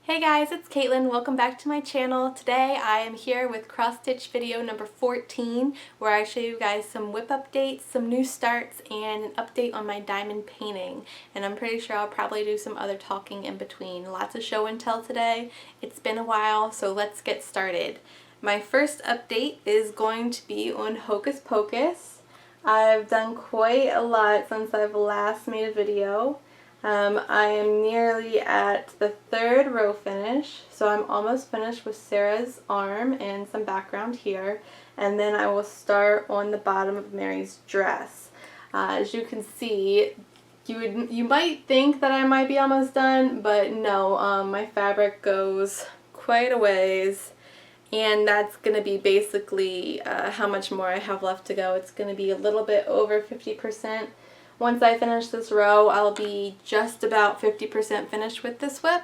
Hey guys, it's Caitlin. Welcome back to my channel. Today I am here with cross stitch video number 14 where I show you guys some WIP updates, some new starts, and an update on my diamond painting. And I'm pretty sure I'll probably do some other talking in between. Lots of show and tell today. It's been a while, so let's get started. My first update is going to be on Hocus Pocus. I've done quite a lot since I've last made a video. I am nearly at the third row finish, so I'm almost finished with Sarah's arm and some background here, and then I will start on the bottom of Mary's dress. As you can see, you might think that I might be almost done, but no, my fabric goes quite a ways, and that's going to be basically how much more I have left to go. It's going to be a little bit over 50%. Once I finish this row, I'll be just about 50% finished with this WIP.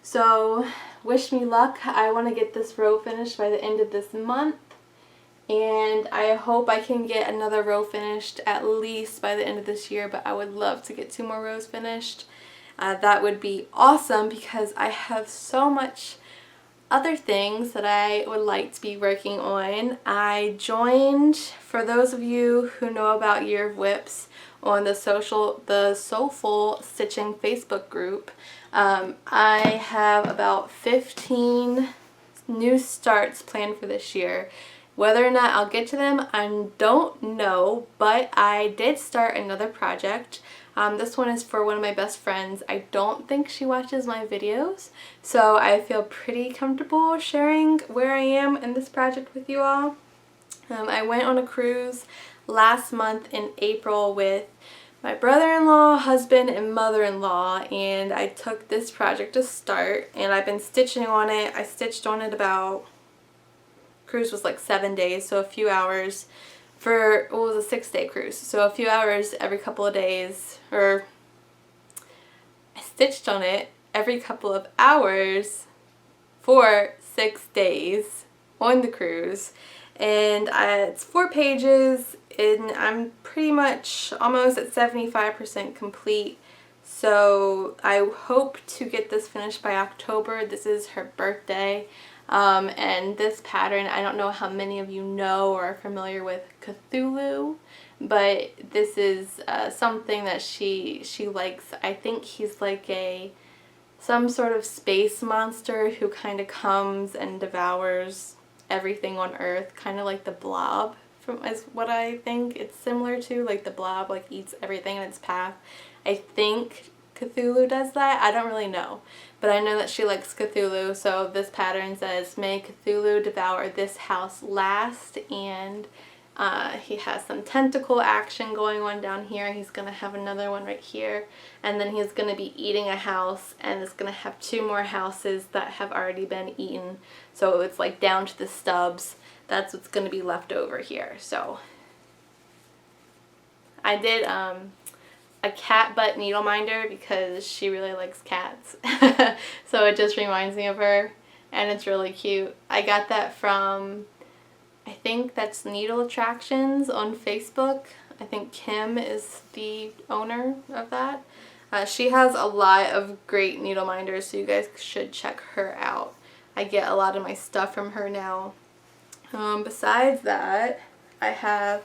So wish me luck. I want to get this row finished by the end of this month. And I hope I can get another row finished at least by the end of this year, but I would love to get 2 more rows finished. That would be awesome because I have so much other things that I would like to be working on. I joined, for those of you who know about Year of WIPs, on the Soulful Stitching Facebook group. I have about 15 new starts planned for this year. Whether or not I'll get to them, I don't know, but I did start another project. This one is for one of my best friends. I don't think she watches my videos, so I feel pretty comfortable sharing where I am in this project with you all. I went on a cruise last month in April with my brother-in-law, husband, and mother-in-law, and I took this project to start, and I've been stitching on it. I stitched on it about, cruise was like 7 days, so a few hours for, it was a 6-day cruise, so a few hours every couple of days, or I stitched on it every couple of hours for 6 days on the cruise. And it's 4 pages, and I'm pretty much almost at 75% complete. So I hope to get this finished by October. This is her birthday. And this pattern, I don't know how many of you know or are familiar with Cthulhu, but this is something that she likes. I think he's like some sort of space monster who kind of comes and devours everything on Earth, kind of like the Blob, is what I think it's similar to. Like the Blob like eats everything in its path. I think Cthulhu does that. I don't really know, but I know that she likes Cthulhu. So this pattern says, "May Cthulhu devour this house last," and he has some tentacle action going on down here. He's going to have another one right here, and then he's going to be eating a house, and it's going to have 2 more houses that have already been eaten. So it's like down to the stubs. That's what's going to be left over here. So I did a cat butt needle minder because she really likes cats. So it just reminds me of her, and it's really cute. I got that from, I think that's Needle Attractions on Facebook. I think Kim is the owner of that. She has a lot of great needle minders, so you guys should check her out. I get a lot of my stuff from her now. Besides that, I have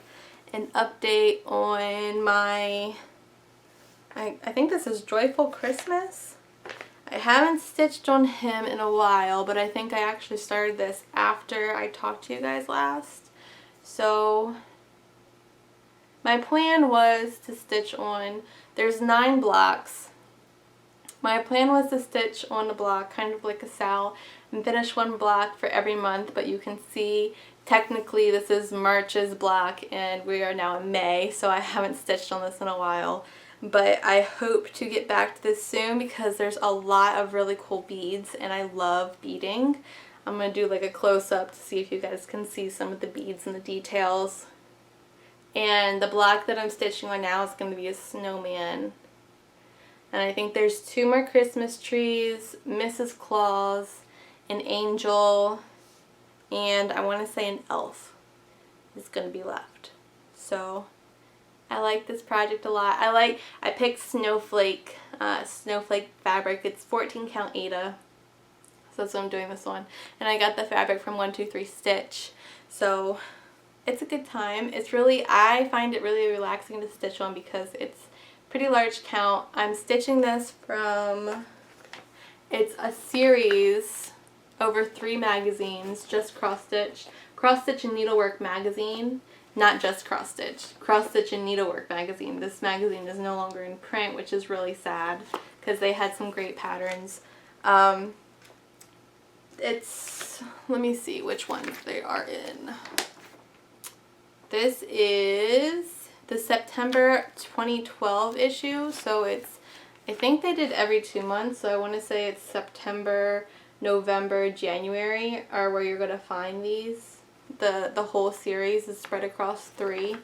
an update on my, I think this is Joyful Christmas. I haven't stitched on him in a while, but I think I actually started this after I talked to you guys last. So my plan was to stitch on, there's 9 blocks. My plan was to stitch on a block, kind of like a SAL, and finish 1 block for every month, but you can see technically this is March's block and we are now in May, so I haven't stitched on this in a while. But I hope to get back to this soon because there's a lot of really cool beads and I love beading. I'm going to do like a close-up to see if you guys can see some of the beads and the details. And the block that I'm stitching on now is going to be a snowman. And I think there's 2 more Christmas trees, Mrs. Claus, an angel, and I want to say an elf is going to be left. So I like this project a lot. I picked snowflake fabric. It's 14 count Aida. So that's what I'm doing this on. And I got the fabric from 123 Stitch. So it's a good time. It's really, I find it really relaxing to stitch on because it's pretty large count. I'm stitching this from, it's a series over 3 magazines, just cross stitch and needlework magazine, not just cross stitch and needlework magazine. This magazine is no longer in print, which is really sad because they had some great patterns. It's, let me see which ones they are in. This is the September 2012 issue, so it's, I think they did every 2 months, so I want to say it's September, November, January are where you're going to find these. The whole series is spread across 3,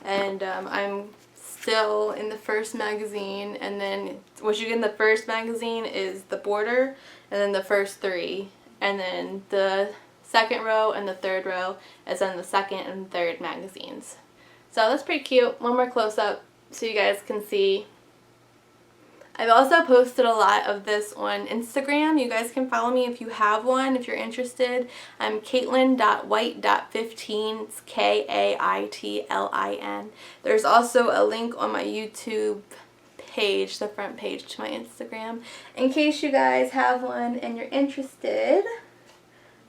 and I'm still in the first magazine, and then what you get in the first magazine is the border, and then the first 3, and then the second row and the third row is in the second and third magazines. So that's pretty cute. One more close-up so you guys can see. I've also posted a lot of this on Instagram. You guys can follow me if you have one, if you're interested. I'm Caitlin.white.15. It's Kaitlin. There's also a link on my YouTube page, the front page to my Instagram, in case you guys have one and you're interested.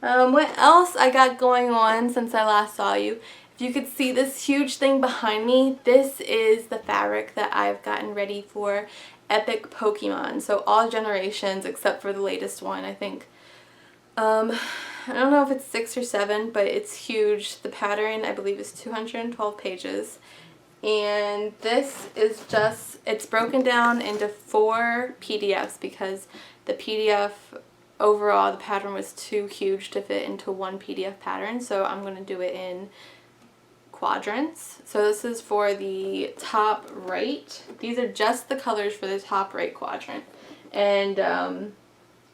What else I got going on since I last saw you? If you could see this huge thing behind me, this is the fabric that I've gotten ready for Epic Pokemon. So all generations except for the latest one, I think. I don't know if it's 6 or 7, but it's huge. The pattern, I believe, is 212 pages. And this is just, it's broken down into 4 PDFs because the PDF overall, the pattern was too huge to fit into one PDF pattern, so I'm going to do it in quadrants. So this is for the top right. These are just the colors for the top right quadrant. And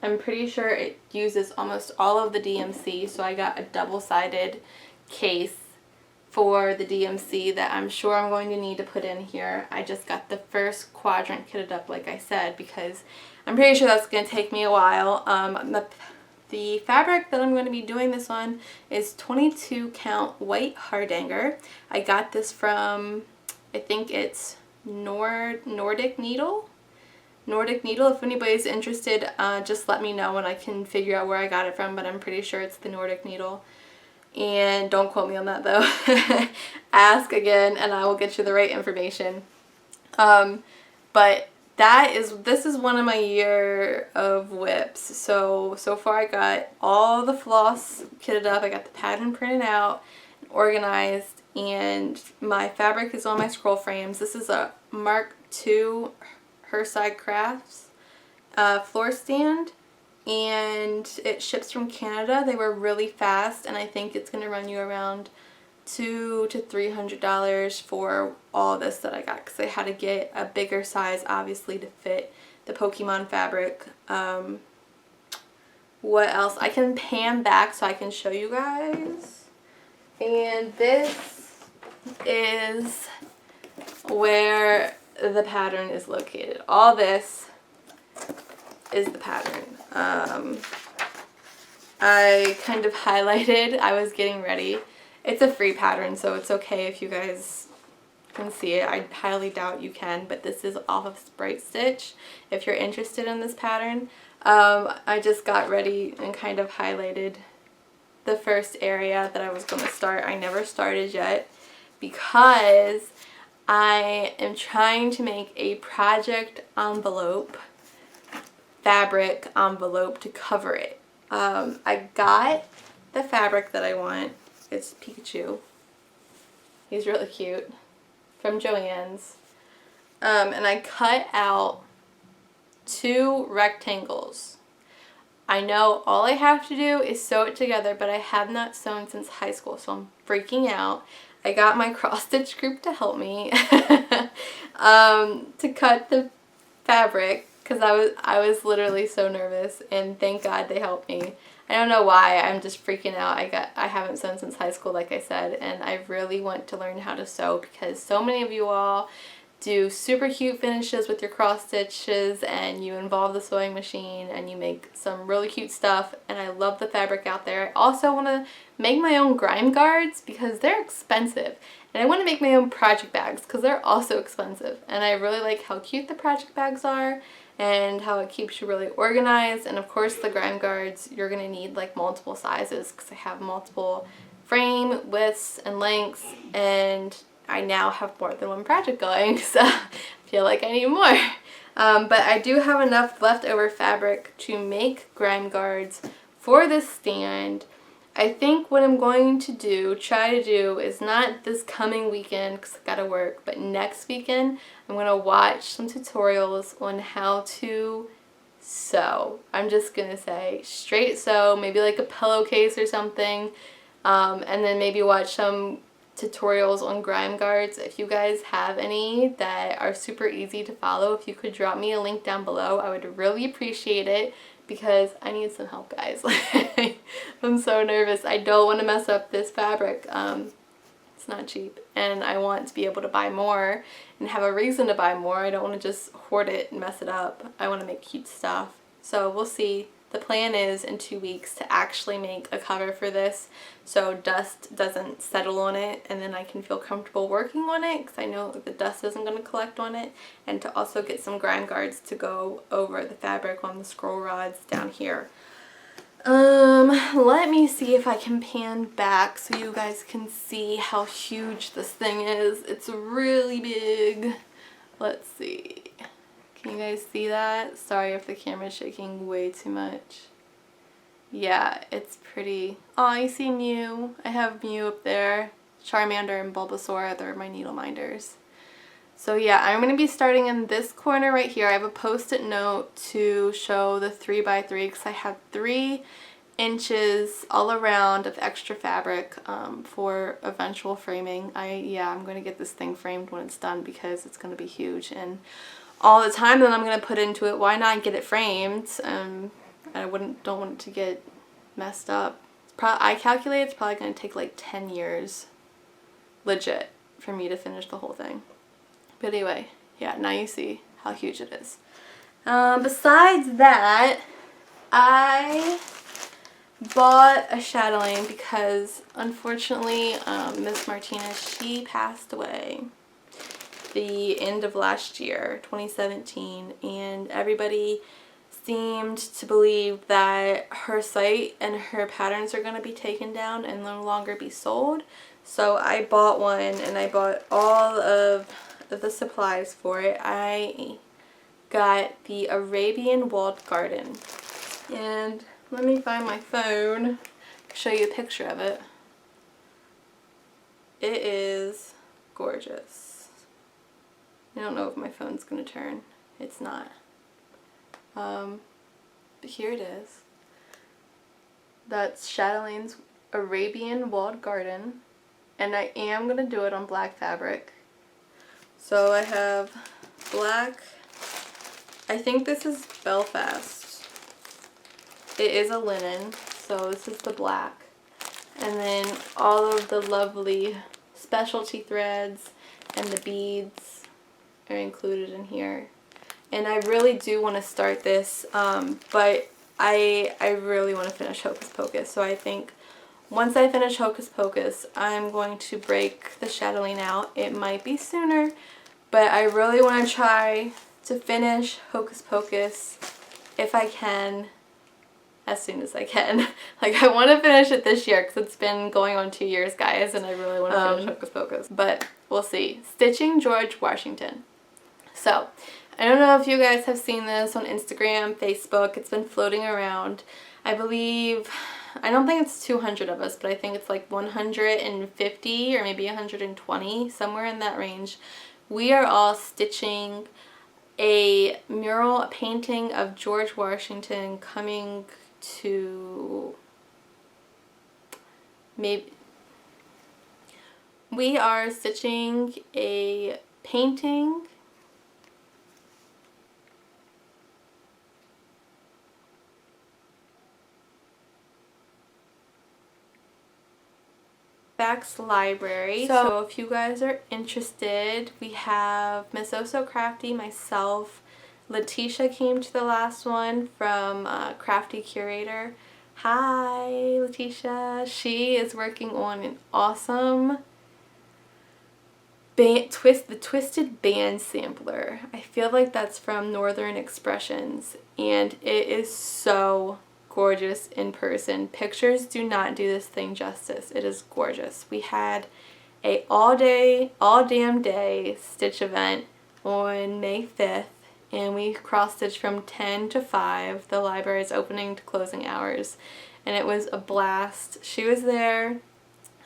I'm pretty sure it uses almost all of the DMC, so I got a double-sided case for the DMC that I'm sure I'm going to need to put in here. I just got the first quadrant kitted up, like I said, because I'm pretty sure that's going to take me a while. The fabric that I'm going to be doing this on is 22 count white hardanger. I got this from, I think it's Nordic Needle. If anybody's interested, just let me know and I can figure out where I got it from, but I'm pretty sure it's the Nordic Needle. And don't quote me on that though. Ask again and I will get you the right information. But this is one of my year of WIPs. So far I got all the floss kitted up. I got the pattern printed out, organized, and my fabric is on my scroll frames. This is a Mark II Herside Crafts floor stand, and it ships from Canada. They were really fast, and I think it's going to run you around $200 to $300 for all this that I got, because I had to get a bigger size obviously to fit the Pokemon fabric. What else? I can pan back so I can show you guys. And this is where the pattern is located. All this is the pattern. I kind of highlighted, I was getting ready. It's a free pattern, so it's okay if you guys can see it. I highly doubt you can, but this is off of Sprite Stitch if you're interested in this pattern. I just got ready and kind of highlighted the first area that I was going to start. I never started yet because I am trying to make a project envelope, fabric envelope to cover it. I got the fabric that I want. It's Pikachu. He's really cute. From Joann's. And I cut out 2 rectangles. I know all I have to do is sew it together, but I have not sewn since high school, so I'm freaking out. I got my cross stitch group to help me to cut the fabric because I was literally so nervous, and thank God they helped me. I don't know why, I'm just freaking out. I haven't sewn since high school, like I said, and I really want to learn how to sew because so many of you all do super cute finishes with your cross stitches, and you involve the sewing machine and you make some really cute stuff, and I love the fabric out there. I also want to make my own grime guards because they're expensive, and I want to make my own project bags because they're also expensive, and I really like how cute the project bags are and how it keeps you really organized. And of course the grime guards, you're going to need like multiple sizes because I have multiple frame widths and lengths, and I now have more than one project going, so I feel like I need more. But I do have enough leftover fabric to make grime guards for this stand. I think what I'm going to try to do is not this coming weekend because I gotta work, but next weekend I'm gonna watch some tutorials on how to sew. I'm just gonna say straight sew, maybe like a pillowcase or something, and then maybe watch some tutorials on grime guards. If you guys have any that are super easy to follow, if you could drop me a link down below, I would really appreciate it because I need some help, guys. I'm so nervous. I don't want to mess up this fabric. It's not cheap, and I want to be able to buy more and have a reason to buy more. I don't want to just hoard it and mess it up. I want to make cute stuff. So we'll see. The plan is in 2 weeks to actually make a cover for this so dust doesn't settle on it, and then I can feel comfortable working on it because I know the dust isn't going to collect on it, and to also get some grime guards to go over the fabric on the scroll rods down here. Let me see if I can pan back so you guys can see how huge this thing is. It's really big. Let's see. Can you guys see that? Sorry if the camera's shaking way too much. Yeah, it's pretty. Oh, you see Mew. I have Mew up there. Charmander and Bulbasaur, they're my needle minders. So yeah, I'm going to be starting in this corner right here. I have a post-it note to show the 3x3 because I have 3 inches all around of extra fabric for eventual framing. I'm going to get this thing framed when it's done because it's going to be huge, and all the time that I'm going to put into it, why not get it framed? I don't want it to get messed up. I calculate it's probably going to take like 10 years, legit, for me to finish the whole thing. But anyway, yeah, now you see how huge it is. Besides that, I bought a chatelaine because unfortunately Miss Martinez, she passed away the end of last year, 2017, and everybody seemed to believe that her site and her patterns are going to be taken down and no longer be sold. So I bought one, and I bought all of the supplies for it. I got the Arabian walled garden, and let me find my phone to show you a picture of it. It is gorgeous. I don't know if my phone's gonna turn. It's not. But here it is. That's Chatelaine's Arabian walled garden, and I am gonna do it on black fabric. So I have black. I think this is Belfast. It is a linen, so this is the black, and then all of the lovely specialty threads and the beads are included in here. And I really do want to start this, but I really want to finish Hocus Pocus. So I think once I finish Hocus Pocus, I'm going to break the chatelaine out. It might be sooner, but I really want to try to finish Hocus Pocus if I can, as soon as I can. Like, I want to finish it this year because it's been going on 2 years, guys, and I really want to finish Hocus Pocus. But we'll see. Stitching George Washington. So, I don't know if you guys have seen this on Instagram, Facebook. It's been floating around. I believe, I don't think it's 200 of us, but I think it's like 150 or maybe 120, somewhere in that range. We are all stitching a mural, a painting of George Washington coming to, maybe, we are stitching a painting Facts Library. So if you guys are interested, we have Miss Oh So Crafty, myself, Letitia came to the last one from Crafty Curator. Hi, Letitia. She is working on an awesome the Twisted Band sampler. I feel like that's from Northern Expressions, and it is so gorgeous in person. Pictures do not do this thing justice. It is gorgeous. We had a all damn day stitch event on May 5th, and we cross-stitched from 10 to 5, the library's opening to closing hours, and it was a blast. She was there.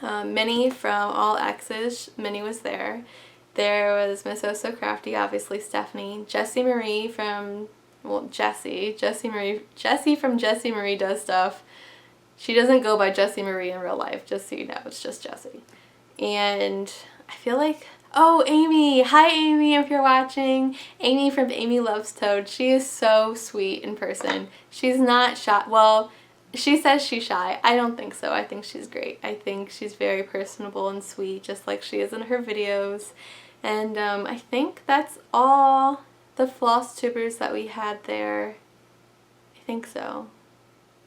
Minnie from All X's, Minnie was there. There was Miss Oh So Crafty, obviously Stephanie, Jessie Marie from, well, Jessie from Jessie Marie Does Stuff. She doesn't go by Jessie Marie in real life, just so you know, it's just Jessie. And I feel like, oh, Amy, hi Amy if you're watching. Amy from Amy Loves Toad. She is so sweet in person. She's not shy, well, she says she's shy. I don't think so. I think she's great. I think she's very personable and sweet, just like she is in her videos. And I think that's all the Flosstubers that we had there. I think so.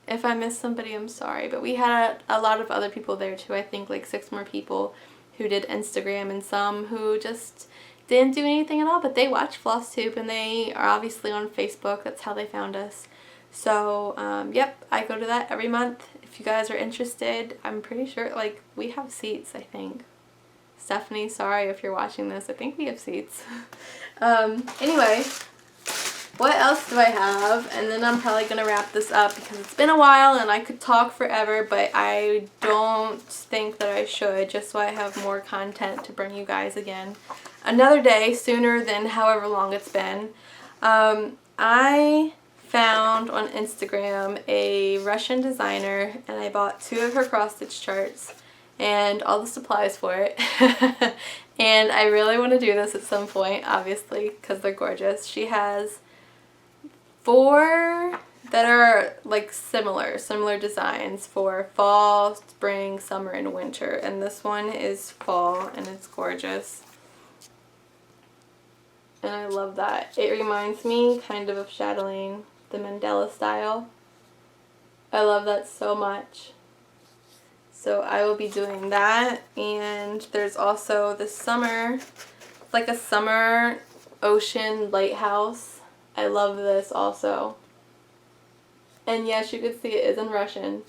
If I missed somebody, I'm sorry. But we had a lot of other people there too. I think like 6 more people who did Instagram, and some who just didn't do anything at all, but they watch Flosstube, and they are obviously on Facebook. That's how they found us. So, yep, I go to that every month. If you guys are interested, I'm pretty sure, like, we have seats, I think. Stephanie, sorry if you're watching this. I think we have seats. Anyway, what else do I have? And then I'm probably going to wrap this up because it's been a while and I could talk forever, but I don't think that I should, just so I have more content to bring you guys again. Another day, sooner than however long it's been. I found on Instagram a Russian designer, and I bought 2 of her cross-stitch charts and all the supplies for it. And I really want to do this at some point, obviously, because they're gorgeous. She has 4 that are like similar designs for fall, spring, summer, and winter, and this one is fall, and it's gorgeous. And I love that. It reminds me kind of Chatelaine, the Mandela style. I love that so much. So I will be doing that. And there's also this summer, it's like a summer ocean lighthouse. I love this also. And yes, you can see it is in Russian.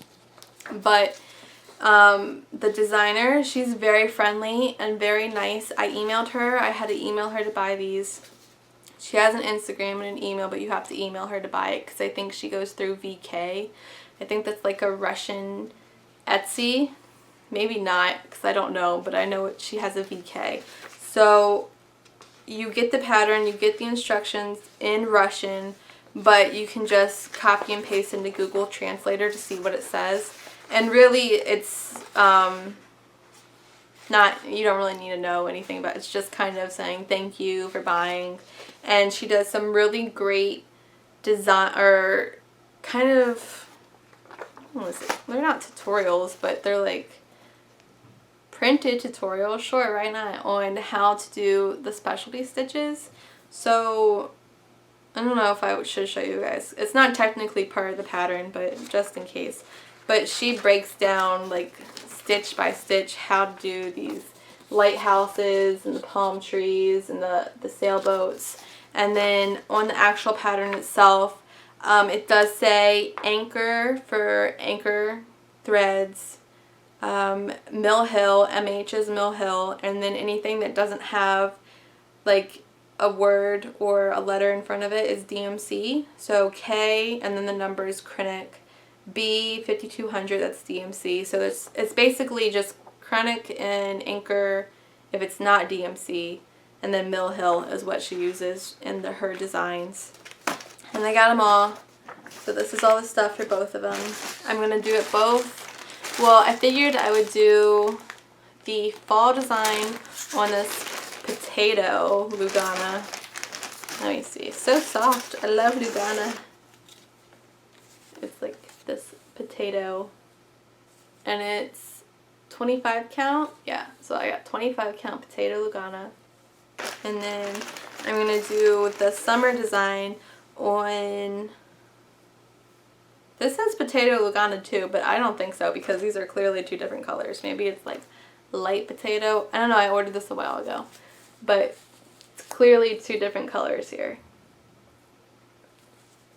But the designer, she's very friendly and very nice. I emailed her. I had to email her to buy these. She has an Instagram and an email, but you have to email her to buy it because I think she goes through VK. I think that's like a Russian Etsy. Maybe not, because I don't know, but I know she has a VK. So you get the pattern, you get the instructions in Russian, but you can just copy and paste into Google Translator to see what it says. And really, it's not, you don't really need to know anything about it. It's just kind of saying thank you for buying. And she does some really great design, or kind of, what is it? They're not tutorials, but they're like printed tutorials, sure, why not, on how to do the specialty stitches. So I don't know if I should show you guys. It's not technically part of the pattern, but just in case. But she breaks down like stitch by stitch how to do these lighthouses and the palm trees and the sailboats. And then on the actual pattern itself, it does say anchor for anchor threads, Mill Hill, MH is Mill Hill, and then anything that doesn't have like a word or a letter in front of it is DMC. So K and then the number is Krennic. B 5200, that's DMC. So it's basically just Krennic and anchor if it's not DMC, and then Mill Hill is what she uses in her designs. And I got them all. So this is all the stuff for both of them. I'm going to do it both. Well, I figured I would do the fall design on this potato Lugana. Let me see. So soft. I love Lugana. It's like this potato. And it's 25 count. Yeah, so I got 25 count potato Lugana. And then I'm going to do the summer design on, this says potato Lugana too, but I don't think so because these are clearly two different colors. Maybe it's like light potato. I don't know, I ordered this a while ago. But it's clearly two different colors here.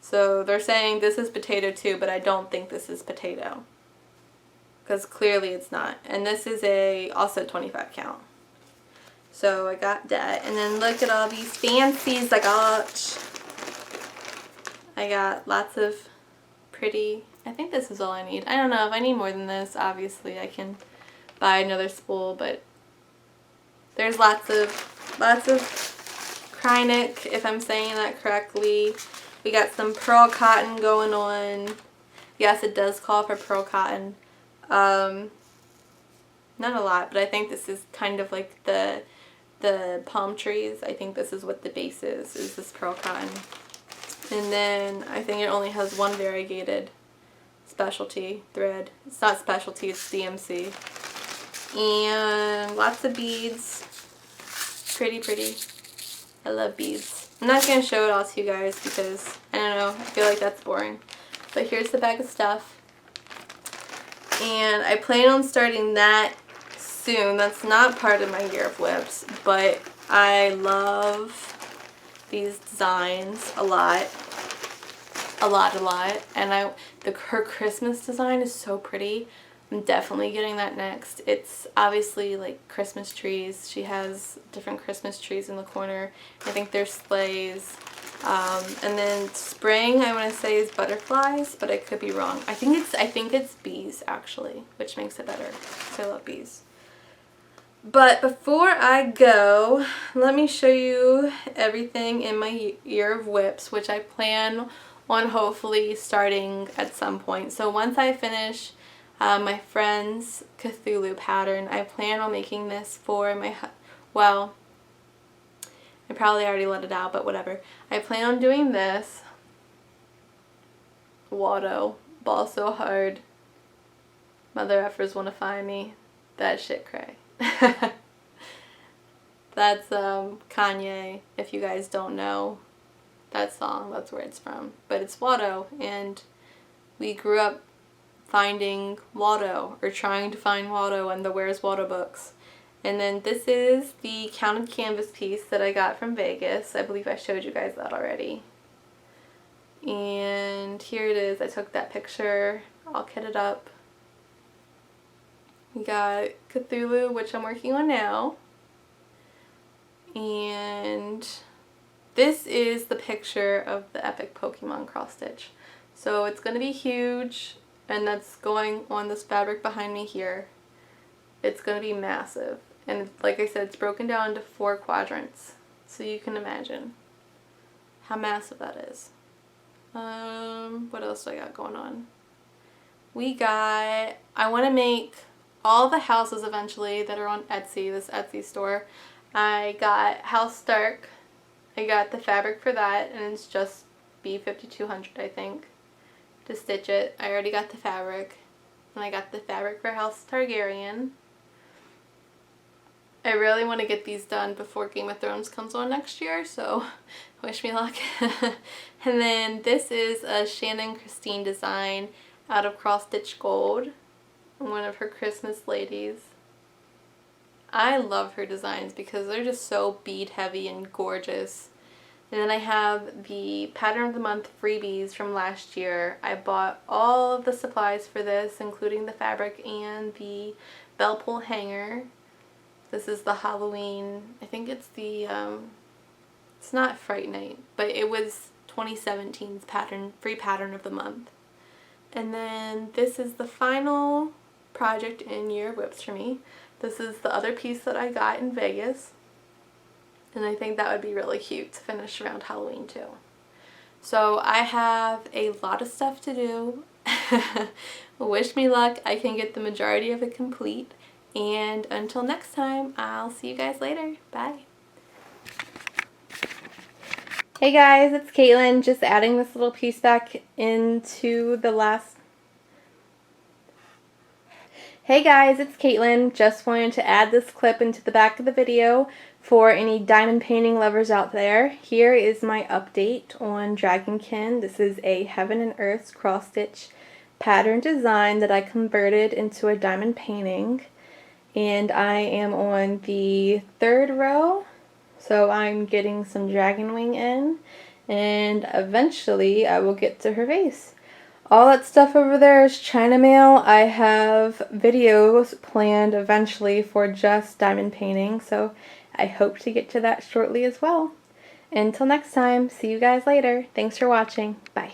So they're saying this is potato too, but I don't think this is potato. Because clearly it's not. And this is also 25 count. So I got that. And then look at all these fancies I got. I got lots of pretty, I think this is all I need. I don't know, if I need more than this, obviously I can buy another spool, but there's lots of Krynic, if I'm saying that correctly. We got some pearl cotton going on. Yes, it does call for pearl cotton. Not a lot, but I think this is kind of like the palm trees. I think this is what the base is this pearl cotton. And then I think it only has one variegated specialty thread. It's not specialty, it's DMC. And lots of beads. Pretty, pretty. I love beads. I'm not going to show it all to you guys because, I don't know, I feel like that's boring. But here's the bag of stuff. And I plan on starting that soon. That's not part of my year of WIPs, but I love these designs a lot. A lot. And her Christmas design is so pretty. I'm definitely getting that next. It's obviously like Christmas trees. She has different Christmas trees in the corner. I think there's sleighs. And then spring, I want to say, is butterflies, but I could be wrong. I think it's bees actually, which makes it better. I love bees. But before I go, let me show you everything in my year of WIPs, which I plan on hopefully starting at some point. So once I finish my friend's Cthulhu pattern, I plan on making this for my, well, I probably already let it out, but whatever. I plan on doing this. Watto, ball so hard. Mother effers wanna find me. That shit cray. That's Kanye, if you guys don't know that song, that's where it's from. But it's Watto, and we grew up finding Watto, or trying to find Watto in the Where's Watto books. And then this is the counted canvas piece that I got from Vegas. I believe I showed you guys that already. And here it is. I took that picture, all kitted up. We got Cthulhu, which I'm working on now. And this is the picture of the epic Pokemon cross stitch. So it's going to be huge, and that's going on this fabric behind me here. It's going to be massive. And like I said, it's broken down into 4 quadrants. So you can imagine how massive that is. What else do I got going on? I want to make all the houses eventually that are on Etsy, this Etsy store. I got House Stark. I got the fabric for that, and it's just B5200, I think, to stitch it. I already got the fabric. And I got the fabric for House Targaryen. I really want to get these done before Game of Thrones comes on next year, so wish me luck. And then this is a Shannon Christine design out of Cross Stitch Gold, one of her Christmas ladies. I love her designs because they're just so bead heavy and gorgeous. And then I have the Pattern of the Month freebies from last year. I bought all of the supplies for this, including the fabric and the bell pull hanger. This is the Halloween, I think it's the, it's not Fright Night, but it was 2017's free pattern of the month. And then this is the final project in Year of WIPs for me. This is the other piece that I got in Vegas. And I think that would be really cute to finish around Halloween too. So I have a lot of stuff to do. Wish me luck. I can get the majority of it complete. And until next time, I'll see you guys later. Bye. Hey guys, it's Caitlin, just adding this little piece back into the last... Hey guys, it's Caitlin. Just wanted to add this clip into the back of the video for any diamond painting lovers out there. Here is my update on Dragonkin. This is a Heaven and Earth's cross stitch pattern design that I converted into a diamond painting. And I am on the 3rd row, so I'm getting some dragon wing in, and eventually I will get to her face. All that stuff over there is China mail. I have videos planned eventually for just diamond painting, so I hope to get to that shortly as well. Until next time, see you guys later. Thanks for watching. Bye.